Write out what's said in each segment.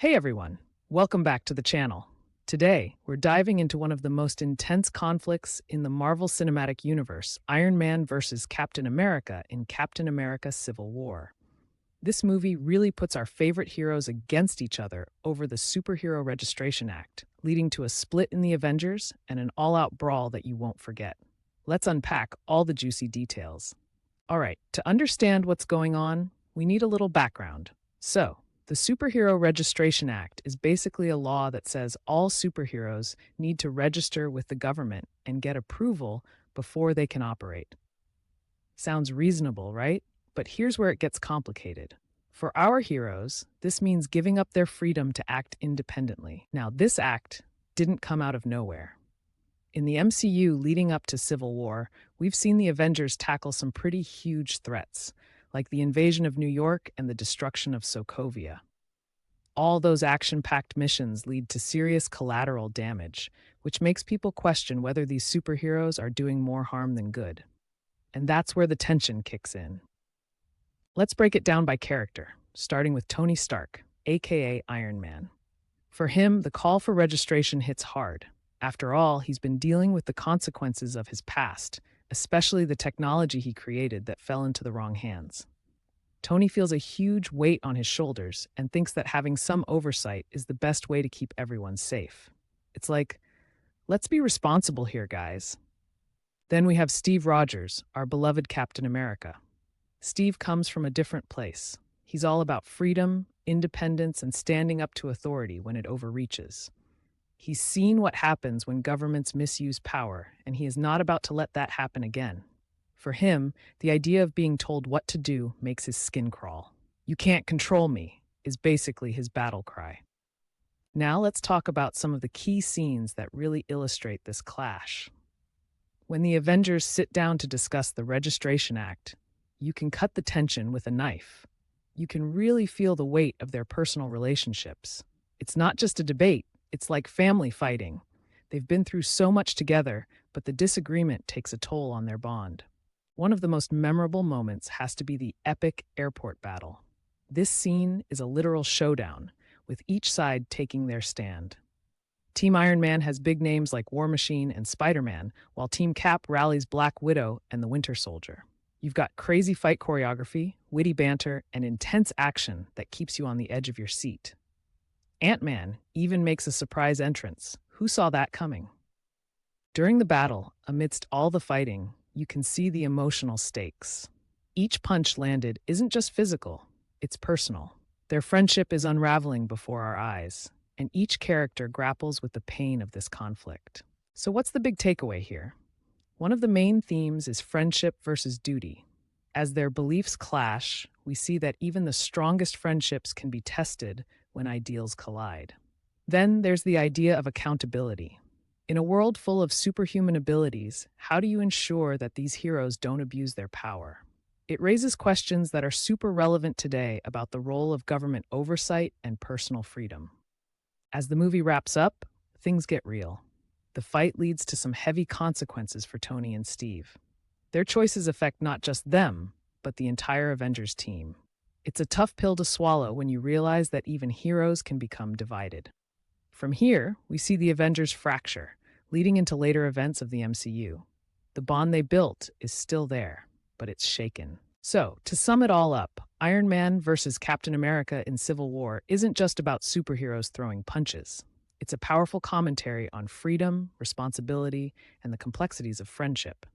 Hey everyone, welcome back to the channel. Today, we're diving into one of the most intense conflicts in the Marvel Cinematic Universe, Iron Man versus Captain America in Captain America Civil War. This movie really puts our favorite heroes against each other over the Superhero Registration Act, leading to a split in the Avengers and an all-out brawl that you won't forget. Let's unpack all the juicy details. All right, to understand what's going on, we need a little background. The Superhero Registration Act is basically a law that says all superheroes need to register with the government and get approval before they can operate. Sounds reasonable, right? But here's where it gets complicated. For our heroes, this means giving up their freedom to act independently. Now, this act didn't come out of nowhere. In the MCU leading up to Civil War, we've seen the Avengers tackle some pretty huge threats, like the invasion of New York and the destruction of Sokovia. All those action-packed missions lead to serious collateral damage, which makes people question whether these superheroes are doing more harm than good. And that's where the tension kicks in. Let's break it down by character, starting with Tony Stark, aka Iron Man. For him, the call for registration hits hard. After all, he's been dealing with the consequences of his past, especially the technology he created that fell into the wrong hands. Tony feels a huge weight on his shoulders and thinks that having some oversight is the best way to keep everyone safe. It's like, let's be responsible here, guys. Then we have Steve Rogers, our beloved Captain America. Steve comes from a different place. He's all about freedom, independence, and standing up to authority when it overreaches. He's seen what happens when governments misuse power, and he is not about to let that happen again. For him, the idea of being told what to do makes his skin crawl. "You can't control me," is basically his battle cry. Now let's talk about some of the key scenes that really illustrate this clash. When the Avengers sit down to discuss the Registration Act, you can cut the tension with a knife. You can really feel the weight of their personal relationships. It's not just a debate, it's like family fighting. They've been through so much together, but the disagreement takes a toll on their bond. One of the most memorable moments has to be the epic airport battle. This scene is a literal showdown, with each side taking their stand. Team Iron Man has big names like War Machine and Spider-Man, while Team Cap rallies Black Widow and the Winter Soldier. You've got crazy fight choreography, witty banter, and intense action that keeps you on the edge of your seat. Ant-Man even makes a surprise entrance. Who saw that coming? During the battle, amidst all the fighting, you can see the emotional stakes. Each punch landed isn't just physical, it's personal. Their friendship is unraveling before our eyes, and each character grapples with the pain of this conflict. So what's the big takeaway here? One of the main themes is friendship versus duty. As their beliefs clash, we see that even the strongest friendships can be tested when ideals collide. Then there's the idea of accountability. In a world full of superhuman abilities, how do you ensure that these heroes don't abuse their power? It raises questions that are super relevant today about the role of government oversight and personal freedom. As the movie wraps up, things get real. The fight leads to some heavy consequences for Tony and Steve. Their choices affect not just them, but the entire Avengers team. It's a tough pill to swallow when you realize that even heroes can become divided. From here, we see the Avengers fracture, leading into later events of the MCU. The bond they built is still there, but it's shaken. So, to sum it all up, Iron Man versus Captain America in Civil War isn't just about superheroes throwing punches. It's a powerful commentary on freedom, responsibility, and the complexities of friendship.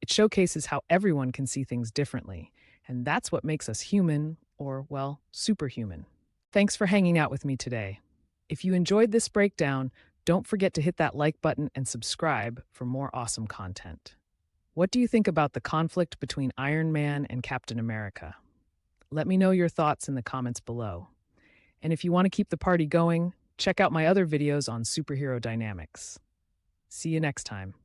It showcases how everyone can see things differently, and that's what makes us human, or, well, superhuman. Thanks for hanging out with me today. If you enjoyed this breakdown, don't forget to hit that like button and subscribe for more awesome content. What do you think about the conflict between Iron Man and Captain America? Let me know your thoughts in the comments below. And if you want to keep the party going, check out my other videos on superhero dynamics. See you next time.